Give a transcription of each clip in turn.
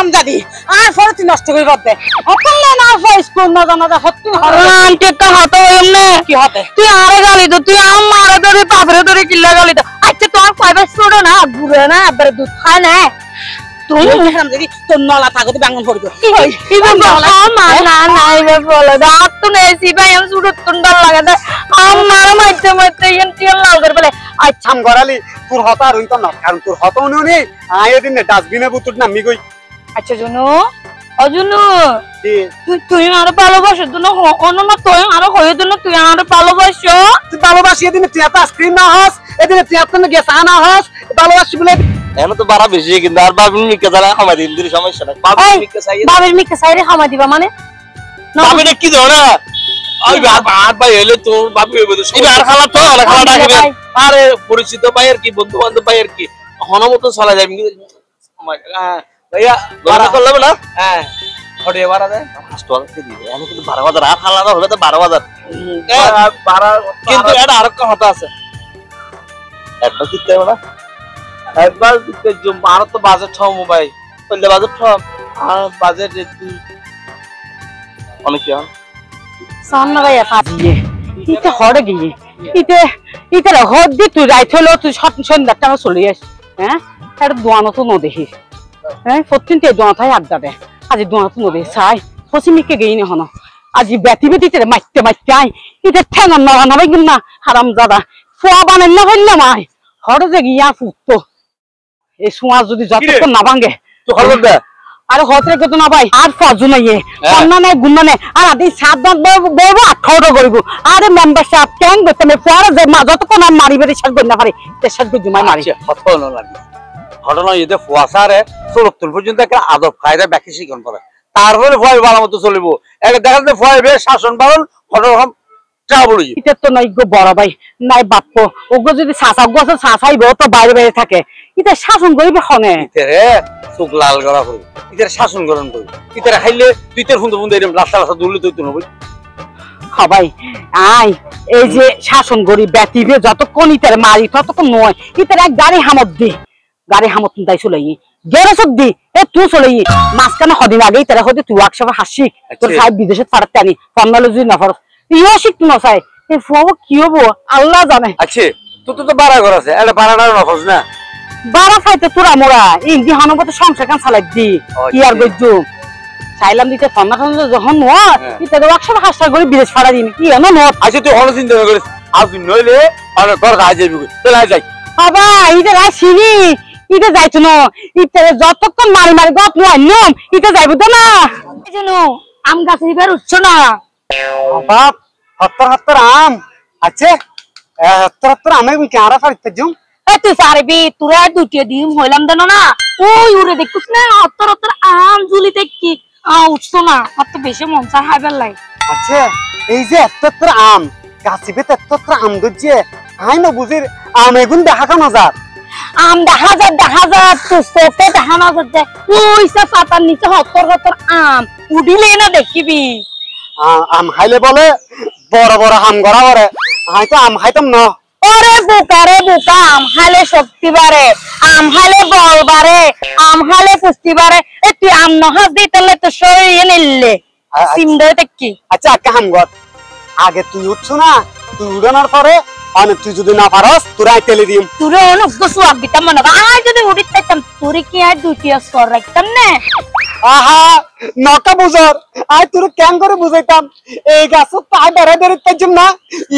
হারামজাদি আর পরে তুই নষ্ট করে দে অকল্লে না স্কুল না জানা যা সত্যি আন্টি একটা হাতে হইলে কি হাতে তুই আরে গালি তো তুই আমার ধরে বাপরে ধরে কিল্লা গালি তো আচ্ছা তোর কয়বার ছোট না ঘুরে না একবারে দুধ খায় না তুই হারামজাদি তোর নলা থাকতে বাঙ্গন পড়বে ইবা মা না না ইবা বলে দাঁত তো নেছি ভাই আমি ছোট তুন্ডাল লাগা দে আমার মাইতে মাইতে এনটিএল লাল করে বলে আচ্ছা গরালি তোর হতা আর হইতো না কারণ তোর হতা উনি নেই আয় দিন ডাস্টবিনে বুতুট না মি কই আচ্ছা জুনু অজুনু তুই আরো ভালোবাসো তো না অননা তুই আরো হয়ে দিন তুই আরো ভালোবাসো তুই ভালোবাসি এদিন তুই এত আইসক্রিম না হস এদিন তুই এত না গেছ না হস ভালোবাসি বলে এমন তো বাড়া বেশি কিন্তু আর বাবির মিকে যারা খামাই দিল সমস্যা নাই বাবির মিকে চাইরে খামাই দিবা মানে বাবিটা কি ধরে ওই আর ভাই এলে তো বাবু হইব তো এই আর খালা তো আর খালা ডাকবে আরে পরিচিত ভাইয়ের কি বন্ধু বান্ধব ভাইয়ের কি হনমত চলা যায় ভাইয়া বাড়া করলাম না হ্যাঁ হড়ে বাড়া দেয় 5 টাকা কে দিবে আমি কিন্তু 12000 আর খালা হবে তো 12000 কিন্তু এটা আরেক কথা আছে একবার দিতে হবে না একবার দিতে জম আর তো বাজেট হও মোবাইল কইলে বাজেট হও আর বাজেট অনেক কি সামনে ভাইয়া ফাজিয়ে ইতে হড়ে গিয়ে ইতে হদ দি তুই রাইত হলো তুই সন্ধ্যার টাকা চলে আস হ্যাঁ এটা দোয়ানো তো ন দেখিস হ্যাঁ প্রতিদিন দোয়া থাই আড্ডা দে আজি দোয়া তো ন দেখি চাই ফসিমিকে গেই না হন আজি বেতি বেতিতে মাইতে মাইতে আই ইতে ঠেঙা নড়া নড়াই গুন না হারাম দাদা ফোয়া বানাই না হইলে মাই হড়ে যে গিয়া ফুটতো এই সোয়া যদি যতক্ষণ না ভাঙে তো খবর দে আর হতরে কত না ভাই আর ফজু নাই কন্না নাই গুন্না নাই আর আদি 7 দান বইবো 18 করিব আরে মেম্বারশিপ ক্যাং গতে মে পরে যে যতক্ষণ আর মারি বেরি শেষ গন্না পারে তে শেষ গই জুমাই মারি কথা না লাগি ঘটনা এতে ফুয়াসারে 74 পর্যন্ত একটা আদব কায়দা ব্যাখ্যা শিখন করে তারপরে ভয় ভালো মতো চলিব এক দেখা যায় ভয় বে শাসন পালন ঘটনা ট্রাবল এটা তো নাই গো বড় ভাই নাই বাপ্প ওগো যদি সাসা গো আছে সাসাইবো তো বাইরে বাইরে থাকে এটা শাসন করিবে খনে ইতেরে চোখ লাল করা করি ইতেরে শাসন করন করি ইতেরে খাইলে তুই তোর ফুন্দে ফুন্দে এরকম রাস্তা রাস্তা দৌড়লে তুই তো নবই হ্যাঁ ভাই আই এই যে শাসন করি ব্যাটিবে যতক্ষণ ইতারে মারি ততক্ষণ নয় ইতারে এক গাড়ি হামত তাই চলাই গেরে সব দি এ তুই চলাই মাঝখানে হদিন আগে ইতারে হদি তুই একসাথে হাসি তোর সাহেব বিদেশে ফাড়াতে আনি ফর্মালজি না ফরস ইও শিখতে না চাই এই ফুয়াবো কি হবো আল্লাহ জানে আচ্ছা তুই তো বাড়া ঘর আছে এটা বাড়াটা নফস না বাড়া খাইতে তোরা মোরা ইন্দি হানবতে সংসার কান চালাই দি কি আর গজ্জু চাইলাম দিতে ফর্মালজি যখন নয় ইতারে একসাথে হাসা করে বিদেশ ফাড়া দিন কি এমন নয় আচ্ছা তুই হলো চিন্তা করিস আর তুই নইলে আর ঘর কাজ যাবি চলে যাই বাবা ইতে আসিনি ইতে যাইতো না ইতে যতক্ষণ মারি মারি গপ নয় নিয়ম ইতে যাইব তো না এই জন্য আম গাছ এবার উঠছো না বাপ হত্তর আম আছে হত্তর আমে কি আরা ফাড়তে যাও এ তুই পারবি তোরা দুটিয়ে দিম হইলাম দেন না ওই উড়ে দেখছিস না হত্তর আম ঝুলিতে কি উঠছো না কত বেশি মন চায় হাইবার লাই আচ্ছা এই যে হত্তর আম গাছিবে হত্তর আম দজ্জে আই না বুঝির আম এগুন দেখা কেন যার আম দেখা যায় তুই চোখে দেখা না যায় ওই সব পাতার নিচে হত্তর আম উঠিলে না দেখিবি আম খাইলে বলে বড় বড় আম গড়া করে হয়তো আম খাইতাম না ওরে বোকা আম খাইলে শক্তি বাড়ে আম খাইলে বল বাড়ে আম খাইলে পুষ্টি বাড়ে এ তুই আম নহা দি তাহলে তো শরীরে নিলে সিমদতে কি আচ্ছা একটা আম গড় আগে তুই উঠছো না তুই উড়ানোর পরে অনেক তুই যদি না পারস তোরা তেলে দিম তোরে অনেক গোসু দিতাম মনে আয় যদি উড়িত পাইতাম তোরে কি আর দুটি স্কর রাখতাম না আহা নটা বুঝর আয় তোর কেন করে বুঝাইতাম এই গাছ পায় বেড়াই বেড়াইতাম না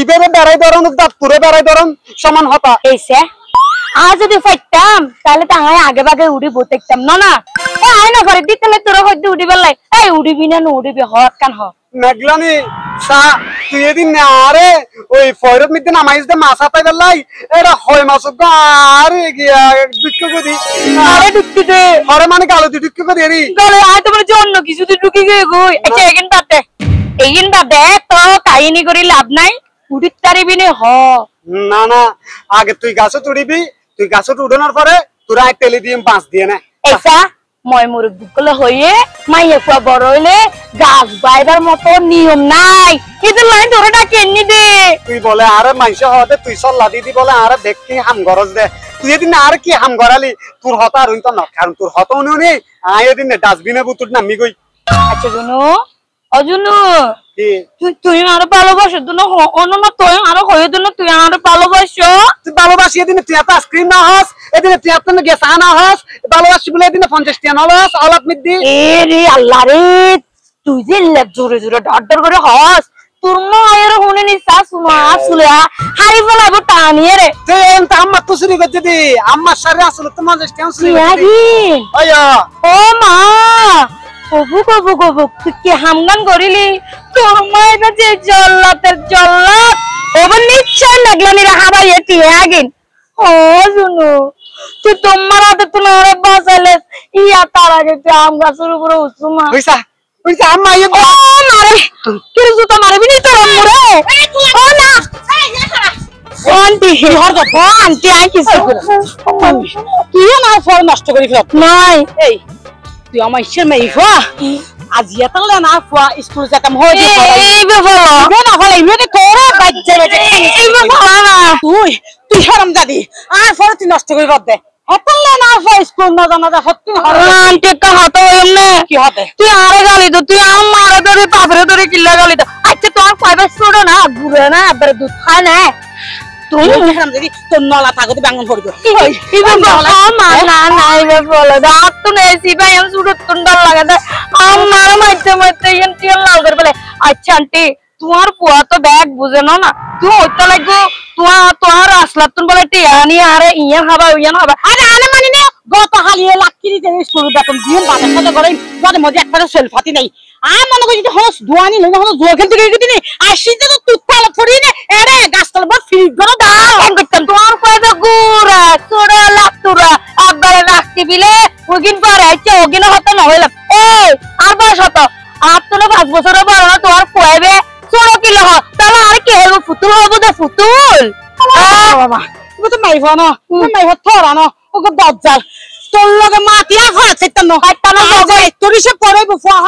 ইবেরে বেড়াই ধরন তোরে বেড়াই ধরন সমান হতা এইসে আজ যদি পাইতাম তাহলে তো আগে ভাগে উড়ি বইতাম না আয় না করে দিতেলে তোরা হয়তো উড়ি বেলাই এই উড়িবি না উড়িবি হট কান হ মেঘলানি সা তুই এদিন আরে ওই ফয়রত মিতে নামাইস দে মাছ হাতাই বেলাই এটা হয় মাছ আরে গিয়া বিক্রি করি আরে ঢুকতে দে হরে মানে গালো তুই বিক্রি করি এরি গলে আয় তোমার জন্য কিছু তুই ঢুকি গই গই আচ্ছা এগিন বাদে তো কাহিনী করি লাভ নাই উড়িত পারিবি নে হ না আগে তুই গাছত উড়িবি তুই গাছত উড়ানোর পরে তোরা তেলে দিয়ে বাঁশ দিয়ে না এইসা মই মুরগ দুকলে হইয়ে মাইয়া কুয়া বড় হইলে গাছ বাইবার মতো নিয়ম নাই এদের লাইন ধরে ডাকে এনে দে তুই বলে আরে মাইসা হতে তুই সল্লা দিদি বলে আরে দেখি হাম গরজ দে তুই এদিন আর কি হাম গড়ালি তোর হতা আর তো না কারণ তোর হতা উনি আয় এদিন ডাস্টবিনে বুতুট নামি গই আচ্ছা জুনু অজুনু কি তুই আরো ভালোবাসো তুই অন্য না তুই আরো হয়ে দিন তুই আরো ভালোবাসো তুই ভালোবাসি এদিন তুই এত আইসক্রিম না হস এদিন তুই এত গেছা না হস ভালোবাসি বলে এদিন 50 টাকা নলস আলাপ মিদ্দি এ রে আল্লাহ রে তুই যে জোরে জোরে ডর করে হস তোর মায়ের হুনে নি শাশুমা আসলে হারি ফলাবো টানিয়ে রে তুই এম তো আম্মা তো চুরি করতে দি আম্মার সারে আসলে তো 50 টাকা চুরি করতে দি আয়া ও মা কবু কবু কবু তুই কি হামগান করিলি তোর মায়ের যে জল্লাতের জল্লাত ওবার নিশ্চয় লাগলানি রে হাবাই এটি আগিন ও শুনো তুই তোমার হাতে তুই আরে বাঁচালে ইয়া তার আগে তুই আম গাছের উপরে উঠছুমা হইছা হইছা আম্মা ইয়ে ও মারে কি জুতা মারবি নি তোর মুরে ও না আন্টি হর যা আন্টি আই কিছু তুই না ফল নষ্ট করি ফেলত নাই এই তুই আমার ইচ্ছের মেয়ে ফুয়া আজ ইয়াতালে না ফুয়া স্কুল যেতাম হয়ে এইবে বলো না ফলে এমনি করে বাচ্চা বাচ্চা এইবে বলো না তুই তুই হারাম দাদি আর ফলে তুই নষ্ট করি বদ দে হেতালে না ফুয়া স্কুল না জানা যা সত্যি আন্টি একটা হাত এমনে কি হতে তুই আরে গালি তো তুই আমার ধরে পাপরে ধরে কিল্লা গালি তো আচ্ছা তোর কয়বার ছোট না ঘুরে না একবারে দুধ খায় না তুই হারাম দাদি তোর নলা থাকতে বাঙ্গন পড়বে ইবে বলো মা না না ইবে বলো রাত তো নেছি ভাই আমি শুধু তুন্ডল লাগাতে আমার মাইতে মাইতে এন্টি লাল করে বলে আচ্ছা আন্টি তোমার পুয়া তো ব্যাগ বুঝে না তুই হইতে লাগবো তোমার আসলা তুন বলে টিয়ানি আরে ইয়ান হাবা ইয়ান হাবা আরে আনে মানে নে গত হালিয়ে লাক্কি দিতে স্কুল বেতন দিন বাজার সাথে করে বড় মজা একটা সেলফাতি নাই আর মনে করি যদি হস দুয়ানি লই হস জুয়া খেলতে গিয়ে দিনি আসিতে তো তুত্তাল ছড়ি নে এরে গাছতল বড় ফ্রিজ ধরো দাও কেন করতাম তোমার কয়টা গুড়া ছোড়া লাতুরা আবার রাখতে বিলে ওগিন পরে আচ্ছা ওগিন হতো না হইলাম এই আর বয়স হতো আর তো 5 বছরের বড় না তোমার ফুয়াইবে ছোড়ো কিলো হ তাহলে আর কি হইব ফুতুল হবো দে ফুতুল বাবা তুমি তো মাইফ না তুমি মাইফ থরা না ওগো দজ্জাল তোর লগে মাতিয়া ফাছাইতা না না যাই তোর সে পড়াইব ফুয়া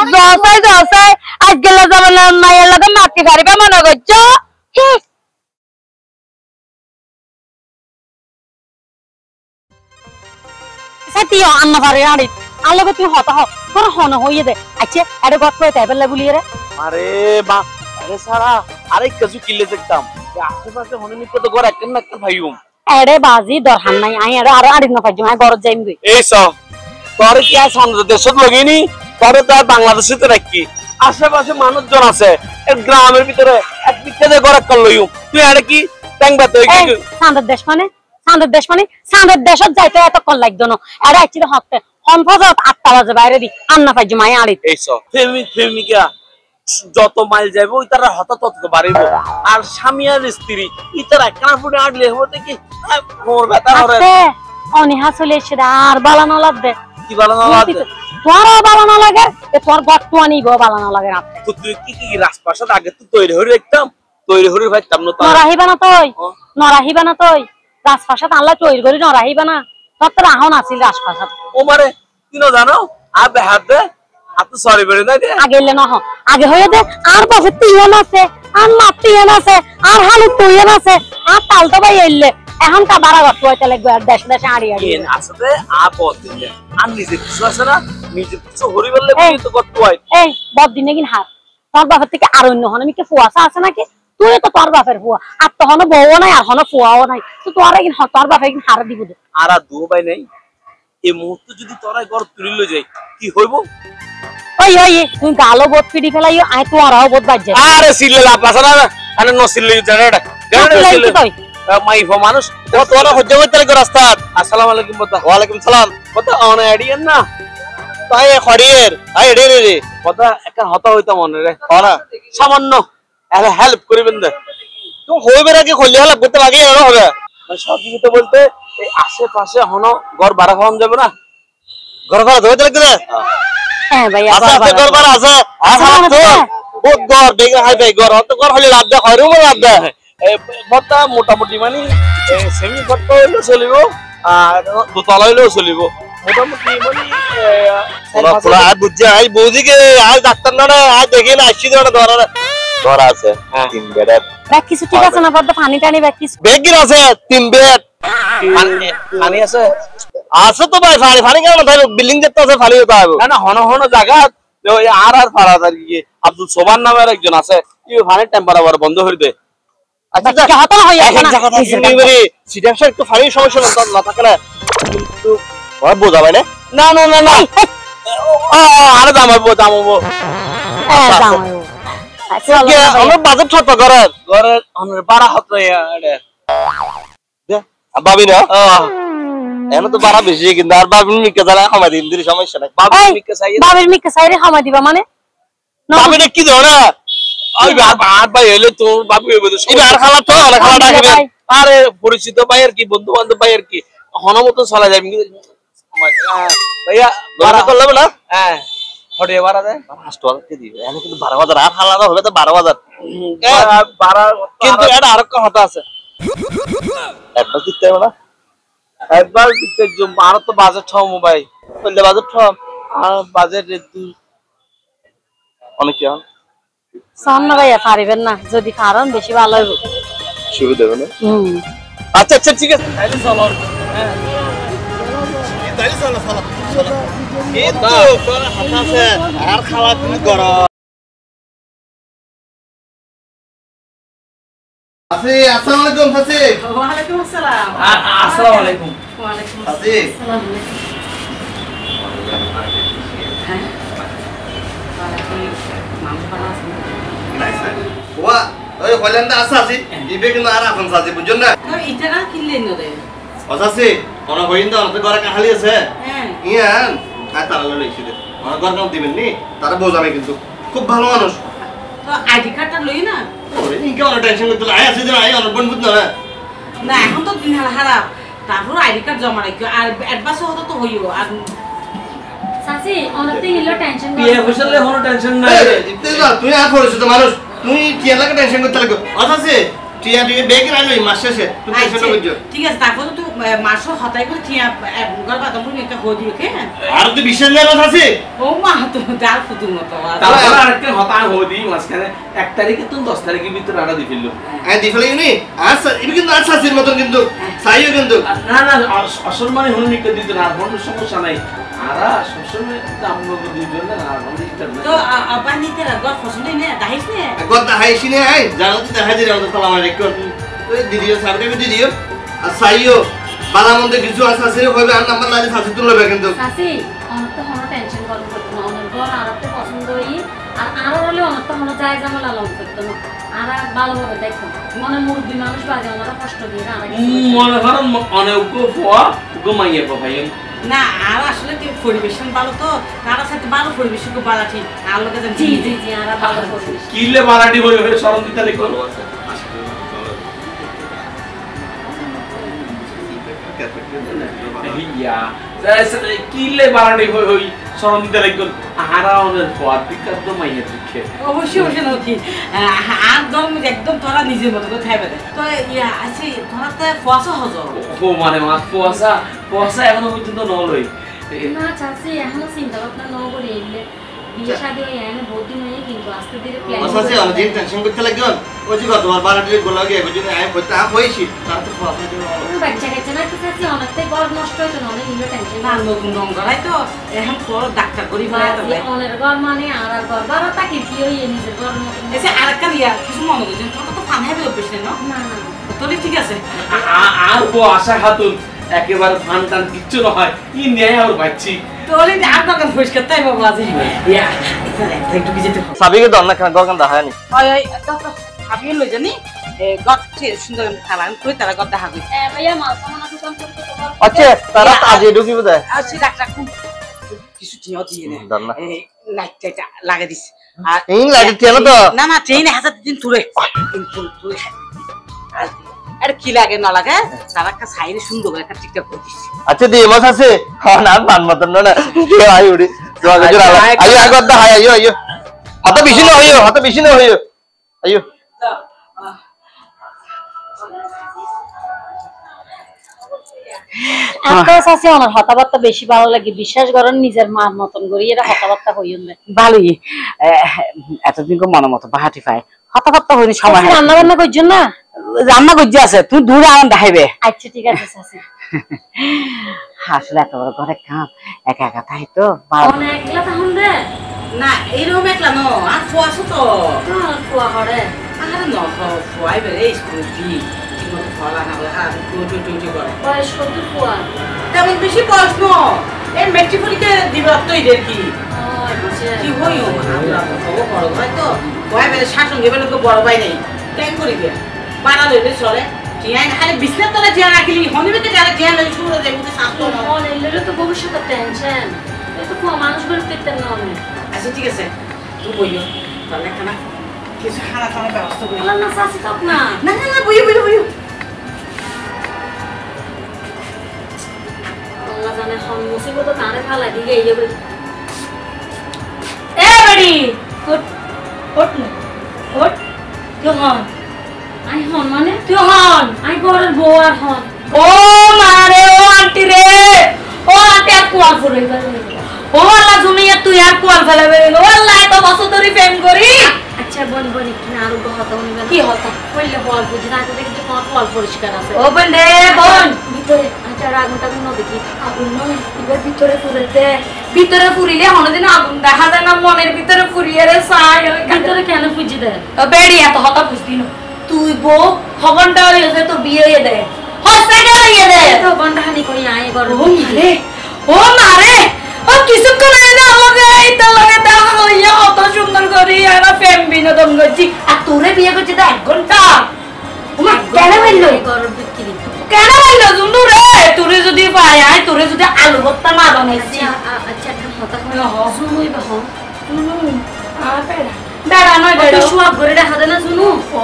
জসাই আজ গেলে যাবেন মায়ের লগে মাটি পারিবে মনে করছো সাথীও আন্না পারে আড়ি আলোকে তুই হতা হ তোর হন হইয়ে দে আচ্ছা এটা গত হয়ে তাই বেলা বলিয়ে রে আরে মা আরে সারা আরে কিছু কিলে দেখতাম আশেপাশে হনে নিতে তো ঘর একন না একটা ভাইউম এড়ে বাজি দরহান নাই আই আরে আরে আড়ি না পাইজু আই গরজ যাইম গই এই সব তোর কি আর সন্দেহ দেশত লগিনি তোরে তো আর বাংলাদেশে তো রাখি আশেপাশে মানুষজন আছে এই গ্রামের ভিতরে এক বিকেলে ঘর এক লইউ তুই আরে কি টাংবা তুই কি সান্দের দেশ মানে সান্দের দেশত যাইতে এত কল লাগতো না এড়ে আইছিল হতে হন ফজত 8টা বাজে বাইরে দি আন্না পাইজু মাই আড়ি এই সব প্রেমিকা যত মাইল যাইবো ওই তারা হঠাৎ তত বাড়িব আর স্বামী আর স্ত্রী ইতারা কানা ফুটে আটলে হতে কি মোর ব্যথা করে অনিহা চলে এসে আর বালানো লাগবে কি ভালো না লাগে তোর বালানো লাগে এ তোর বর্তমানই গো বালানো লাগে না তো তুই কি রাজপ্রাসাদ আগে তো তৈরি হয়ে রাখতাম তৈরি হয়ে ভাবতাম না নরাহিবা না তুই রাজপ্রাসাদ আল্লাহ তৈরি করি নরাহিবা না তোর তো রাহন আছিল রাজপ্রাসাদ ও মারে তুই না জানো আবে হাত দে হাত তো সরি বেরে না দে আগে এলে না আগে হয়ে দে আর পাশে তুইন আছে আর নাতিন আছে আর হালু তুইন আছে আর তাল তো ভাই এলে এখন কা বাড়া গত হইতে লাগবে আর দেশ দেশে আড়ি আড়ি কেন আসলে আপদ দিলে আর নিজে কিছু আছে না নিজে কিছু হরি বললে বলি তো কত হয় এই বদ দিনে কিন হাত তোর বাপের থেকে আর অন্য হন মিকে ফুয়াসা আছে নাকি তুই তো তোর বাপের ফুয়া আর তো হন বউও নাই আর হন ফুয়াও নাই তো তোর কিন তোর বাপে কিন হার দিব দে আর দু ভাই নাই এই মুহূর্তে যদি তোরাই ঘর তুলিল যাই কি হইব ওই তুই গালো বোধ পিডি ফেলাইও আই তোরাও বোধ বাজ যায় আরে সিলে লাভ আছে না আরে নো সিলে জানেটা জানেটা মাইফা মানুষ তোরা হজ্জ করতে লাগে রাস্তা আসসালামু আলাইকুম বদা ওয়া আলাইকুম সালাম বদা অন এডিয়ান না তাই খড়িয়ের আই এডি রে বদা একটা হতা হইতা মনে রে ওরা সামান্য এর হেল্প করিবেন দে তো হইবে নাকি খলি হেল্প করতে লাগে এর হবে মানে সবকিছু বলতে এই আশেপাশে হনো ঘর ভাড়া খাওয়ান যাবে না ঘর ভাড়া ধরে লাগবে না হ্যাঁ ভাই আছে ঘর ভাড়া আছে তো ও ঘর দেখে হাই ভাই ঘর তো ঘর হলে লাভ দে হইরো লাভ দে বড়টা মোটামুটি মানে সেমি ঘরটা হইলেও চলিব আর দোতলা হইলেও চলিব মোটামুটি মানে বুঝছে আই বৌদিকে আজ ডাক্তার না আজ দেখি না আসছি ধরে ধরা ঘর আছে 3 বেডের ব্যাগ কিছু ঠিক আছে না বড় পানি টানি ব্যাগ কিছু বেড কি আছে 3 বেড পানি আছে আছে তো ভাই পানি কেন ধর বিল্ডিং যেতে আছে পানি হতে হবে না হন হন জায়গা ওই আর ফারাদ আর কি আব্দুল সোবান নামের একজন আছে এই পানি টেম্পারেচার বন্ধ করে দে আচ্ছা কি হতো না হইয়া না সিটাকশন একটু পানির সমস্যা না থাকে না কিন্তু ওরা বোঝা ভাই না না না না না আরে দামাবো হ্যাঁ জামাইও আচ্ছা আমার বাজেট ছোট ঘরের আমার 12 হাত এটা দে ভাবি না এনে তো বাড়া বেশি কিন্তু আর বাবির মিকে যারা খামা দিন দির সমস্যা নাই বাবির মিকে চাই বাবির মিকে চাইরে খামা দিবা মানে বাবিটা কি ধরে ওই আর ভাই এলে তো বাবু আর খালা তো খালা ডাকবে আরে পরিচিত ভাই আর কি বন্ধু বান্ধব ভাই আর কি হনমত চলা যায় ভাইয়া বাড়া করলাম না হ্যাঁ হড়ে বাড়া দেয় 5 টাকা কে দিবে এনে কিন্তু 12000 আর খালা হবে তো 12000 কিন্তু এটা আরেক কথা আছে একবার দিতে হবে না একবার দিতে আর তো বাজেট ছাও মোবাইল বললে বাজেট ছাও আর বাজেট অনেক কি সামনে ভাইয়া পারিবেন না যদি কারণ বেশি ভালো হইব সুবিধা হবে না আচ্ছা আচ্ছা ঠিক আছে তাইলে চলো হ্যাঁ তাইলে চলো এই তো তোর হাত আছে আর খাওয়া তুমি করো আসসালামু আলাইকুম চাচি ওয়া আলাইকুম আসসালাম আসসালামু আলাইকুম ওয়া আলাইকুম চাচি আসসালাম ওয়া ওই হল্যান্ডে আছে আছি ইবে কিন্তু আর এখন চাচি বুঝছেন না এটা না কিনলেন না রে ও চাচি ওনা হইন্দা ওনা তো ঘরে খালি আছে হ্যাঁ ইয়ান আর তারা লইছি দে ওনা ঘর কাম দিবেন নি তারা বোঝাবে কিন্তু খুব ভালো মানুষ তো আইডি কার্ডটা লই না ওরে ইনকে ওনা টেনশন করতে আয় আছে দিন আয় ওনা বন্ধু না না এখন তো দিন খারাপ তারপর আইডি কার্ড জমা রাখো আর অ্যাডভান্স হতো তো হইও আর সাসি অনতে হিলো টেনশন বিয়ে বসলে কোনো টেনশন নাই ইতে না তুই আর পরিচিত মানুষ তুই কি লাগা টেনশন করতে লাগো আছে টিয়া তুই বেগ রাইলই মাস শেষে তুই টেনশন করছ ঠিক আছে তারপর তো মাসও হতাই করে টিয়া গল বাদাম মুই একটা হই দিও কে আর তুই বিশ্বাস নাই আছে ও মা তো ডাল ফুতুর মতো তারপর আরেকটা হতা হদি মাঝখানে 1 তারিখে তুমি 10 তারিখের ভিতরে আড়া দি ফেললো হ্যাঁ দি ফেলি নি আচ্ছা ইবি কিন্তু আর শাসির মতন কিন্তু চাইও কিন্তু না না আসল মানে হলমিকে দিতে না কোনো সমস্যা নাই আরা সবসময় আমরা দুইজন না আর ডিস্টার্ব না তো আবা নিতে গল ফসলে নে দাইস নে কথা হাইছি নে আই জানো তুই দেখা দিরা তো সালাম আলাইকুম তুই দিদিও সাবরে দিদিও আর চাইও বালা মন্দে কিছু আছে কইবে আর নাম্বার লাগে শাসি তুলবে কিন্তু সাসি অনতে হনো টেনশন করব না অনর ঘর আরতে পছন্দ হই আর আর হলে অনতে হনো যায় জামাল আলম করতে না আর ভালোভাবে দেখো মনে মুরগি মানুষ বাজে ওনারা কষ্ট দিয়ে আর মনে করো অনেক ফোয়া ঘুমাইয়ে পাই না আর আসলে কি পরিবেশন ভালো তো তার সাথে ভালো পরিবেশন খুব ভালো ঠিক আর লোকে জি জি জি আর ভালো পরিবেশ কিলে বারাটি বলে শরম দিতে লিখো ইয়া কিলে বারাটি হই শরম দিতে লিখো আরা ওনের ফোয়া পিকার তো মাইয়ে দেখে অবশ্যই অবশ্যই নকি আর দম একদম তোরা নিজের মতো করে খাইবে তো ইয়া আছে তোরা তো ফসা হজো ও মানে মা ফোয়াসা এখনো পর্যন্ত নলই না চাচি এখনো চিন্তা ভাবনা ন করে এলে বিয়ে শাদী হয়ে এনে বহুত দিন হয়ে কিন্তু আস্তে ধীরে প্ল্যান আছে আমি দিন টেনশন করতে লাগো ওই যে তোমার বারাটির গোলা গিয়ে বুঝিনি আই পড়তে হইছি তারপর ফসা দিও বাচ্চা কাচ্চা না তো চাচি অনেকটাই ঘর নষ্ট হয়েছে না অনেক হিলো টেনশন না নতুন নঙ্গরাই তো এখন পর ডাক্তার করি ফেলা তবে অনেক ঘর মানে আর ঘর বারো তাকে কি হই নিজের ঘর মতো এসে আরেকটা ইয়া কিছু মনে করছেন তোর তো ফান হবে অভ্যেস না না না তোরই ঠিক আছে আর ও আশা খাতুন একেবারে ফান টান কিচ্ছু না হয় কি নেয় আর বাচ্চি তোরই আর দোকান পরিষ্কার তাই বাবু আছে ইয়া একটু কি যেতে সাবিকে দর না দরকার দেখায়নি হয় হয় তো ভাবি লই জানি গত সুন্দর খাবার কই তারা গত দেখা কই ভাইয়া মাল সামান আছে কম করতে তোমার আচ্ছা তারা আজে ঢুকিব দেয় আছি ডাক্তার কিছু টিয়া দিয়ে নে দর না লাইটটা লাগা দিস আর এই লাইট টিয়া তো না না চেইন হাজার দিন তুলে তুলে আর কি লাগে না লাগে তার একটা সাইরে সুন্দর করে একটা টিকটক করে দিস আচ্ছা দিয়ে মাছ আছে হ্যাঁ না মান মতন না আই উড়ি আইও আগত দা আইও আইও হাতে বেশি না হইও হাতে বেশি না হইও আইও আকাশ আছে ওনার হতাবার্তা বেশি ভালো লাগে বিশ্বাস করেন নিজের মার মতন করি এরা হতাবার্তা হইন না ভালোই এতদিন কো মন মতো বাহাটি পায় কথাবার্তা হইনি সময় রান্না বান্না করছেন না? রান্না করতে আছে তুমি দূরে আমার দেখাইবে। আচ্ছা ঠিক আছে চাচি। আসলে এত বড় ঘরে কাম একা একা তাই তো একলা তখন রে না এইরকম একলা নো আর ফুয়াছো তো ফুয়া হরে আরে ন ফুয়াই বেরে স্কুল দি ঠিকমতো ফলা না বলে হ্যাঁ টুটি করে বয়স কত ফুয়া? তেমন বেশি প্রশ্ন এই মেট্রিক পরীক্ষা দিবে অতই রে কি কি হইও আমরা তো বড় ভাই তো ফুয়াই বেরে শাসন গেবে লোক বড় ভাই নাই কেন করি গে বানা লইলে চলে টিয়াই না খালি বিছনা তলে টিয়া রাখিলি হনিবে তে যারা টিয়া লাগি শুরু যায় মুতে শাস্ত না মনে এলে তো ভবিষ্যতের টেনশন এই তো ফুয়া মানুষ বলে পেতেন না আমি। আচ্ছা ঠিক আছে তুই বইও তাহলে খানা কিছু খানা খাওয়ার ব্যবস্থা করি আল্লাহ না চাচি থাক না না না না বইও আল্লাহ জানে হন মুসিবত কানে ফালা দিকে এই যাবে এ বাড়ি হট হট না হট তুই হন আই হন মানে তুই হন আই ঘরের বউ আর হন ও মারে ও আন্টি রে ও আন্টি আর কোয়াল ফুরে গেল ও আল্লাহ জুমিয়া তুই আর কোয়াল ফেলাবে ও আল্লাহ এত বছর ধরে প্রেম করি। আচ্ছা বোন বোন কি না আরো কথা বলবে কি হতা কইলে বল বুঝি না দেখি যে কোন কোয়াল পরিষ্কার আছে ও বোন রে বোন ভিতরে আচ্ছা আগুনটা কোন দেখি আগুন নয় এবার ভিতরে ফুরেতে ভিতরে ফুরিলে হনদিন আগুন দেখা যায় না মনের ভিতরে ফুরিয়ে রে সাই ভিতরে কেন ফুজি দে বেড়ি এত হতা বুঝদিন তুই বউ হবনটা হইছে তো বিয়ে হয়ে দে হসে গেলে দে তো বন্ডাহানি কই আই গর ও মারে ও কিছু করে না আমাকে এইটা লাগে দেখা হইয়া অত সুন্দর করে আর প্রেম বিনোদন করছি আর তোরে বিয়ে করছি তো 1 ঘন্টা ওমা কেন বললো কেন বললো জুনু রে তোরে যদি পাই আই তোরে যদি আলু ভর্তা মা বানাইছি আচ্ছা এখন হতা করে জুনুই বাহ জুনু দাঁড়া নয় দাঁড়া শুয়া করে দেখা দে না জুনু ও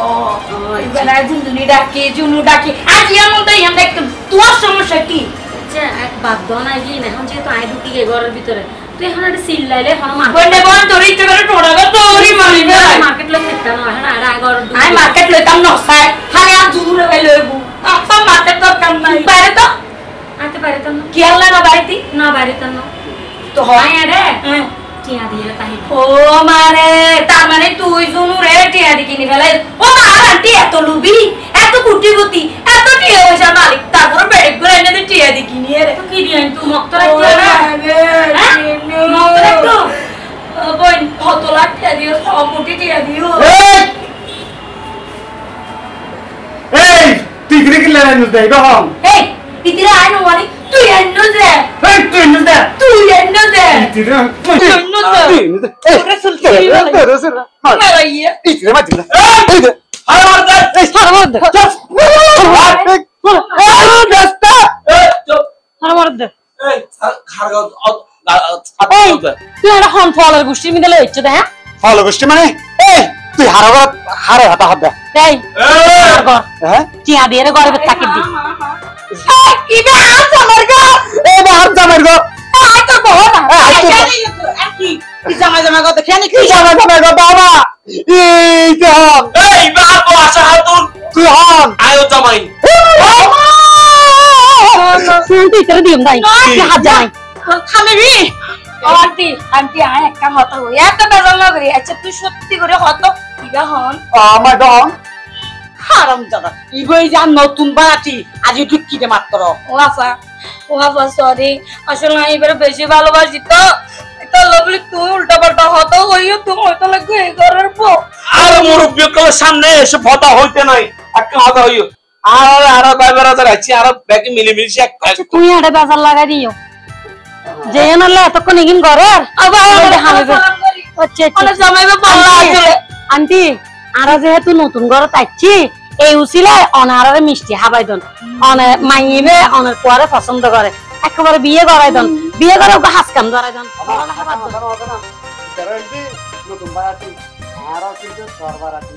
এবারে জুনুনি ডাকি জুনু ডাকি আজ এমন তো আমরা একটু তোর সমস্যা কি আচ্ছা এক বাদ দাও না গিয়ে এখন যেহেতু আই ঢুকি গে ঘরের ভিতরে তুই এখন একটা সিল লাইলে এখন বন্ডে বন তোর ইচ্ছে করে টোড়াবে তোরই মানি না মার্কেট লই নিতা না এখন আর ঘর আই মার্কেট লইতাম না সাই খালি আজ জুনুরে ভাই লইবো আপা মার্কেট তো কাম নাই বাইরে তো আতে বাইরে তো কি আল্লাহ না বাইতি না বাইরে তো তো হয় রে টিয়া দিয়ে তাই ও মানে তার মানে তুই জুনু রে টিয়া দি কিনি ফেলাই ও আর আন্টি এত লুবি এত কুটিগুতি এত টিয়া পয়সা মালিক তারপর বেড়ে করে এনে টিয়া দি কিনি রে তো কি দিন তুই মক্তরা টিয়া না মক্তরা তো বই কত লাখ টিয়া দিও 100 কোটি টিয়া দিও এই তুই কি কিলা নুস দেই বাহম এই ইতিরা আই নো ওয়ানি তুই এন্নো দে এই তুই নুস দে তুই এন্নো দে ইতিরা তুই এন্নো দে তোরে সুলকি তোরে সুল মারাইয়া ইতিরা মা দিলা এই দে আরে মার দে এই সারা মার দে এই রাস্তা চুপ আর মার দে এই খারগাও এই তুই আর হন ফলের গুষ্টি মিলে লইছ দে হ্যাঁ হলো গোষ্ঠী মানে এই তুই হারে হাতা হবে এই হ্যাঁ টিয়া দিয়ে রে ঘরে থাকি দি ইবে আজ আমার গো এই বাহার জামাই গো আই তো বহ না কি জামা কথা খেয়ে কি জামাই গো বাবা এই তে হন এই বাপ আশা হাতুন তুই হন আয়ো জামাই তুই তোরে দিম তাই কি হাত যাই খামে রে আন্টি আন্টি আয় একটা হতো এত বেজাল না করি আচ্ছা তুই সত্যি করে হতো ইবা হন আমার দম হারাম জাদা ইগোই যা নতুন বাড়াটি আজ ঢুকিতে মাত্র ও আফা সরি আসলে আমি এবারে বেশি ভালোবাসি তো এটা লাভলি তুই উল্টা পাল্টা হতো হইও তুমি হয়তো লাগবে এই ঘরের বউ আর মুরব্বি কলের সামনে এসে ফটা হইতে নাই একটা কথা হইও আর বাইবেরা যাচ্ছি আর ব্যাকে মিলিমিশে তুই আড়ে বেজার লাগাই দিও যে নালে এতক্ষণ ইগিন ঘরের আবার হামিবে আচ্ছা মানে জামাইবে পাল্লা আসলে আন্টি আরা যেহেতু নতুন ঘরে তাইছি এই উচিলে অনারে মিষ্টি হাবাই দন অনে মাইবে অনের কোয়ারে পছন্দ করে একেবারে বিয়ে করাই দন বিয়ে করে ওকে হাসকাম ধরাই দন নতুন বাড়াতি আর কিন্তু সরবার আছে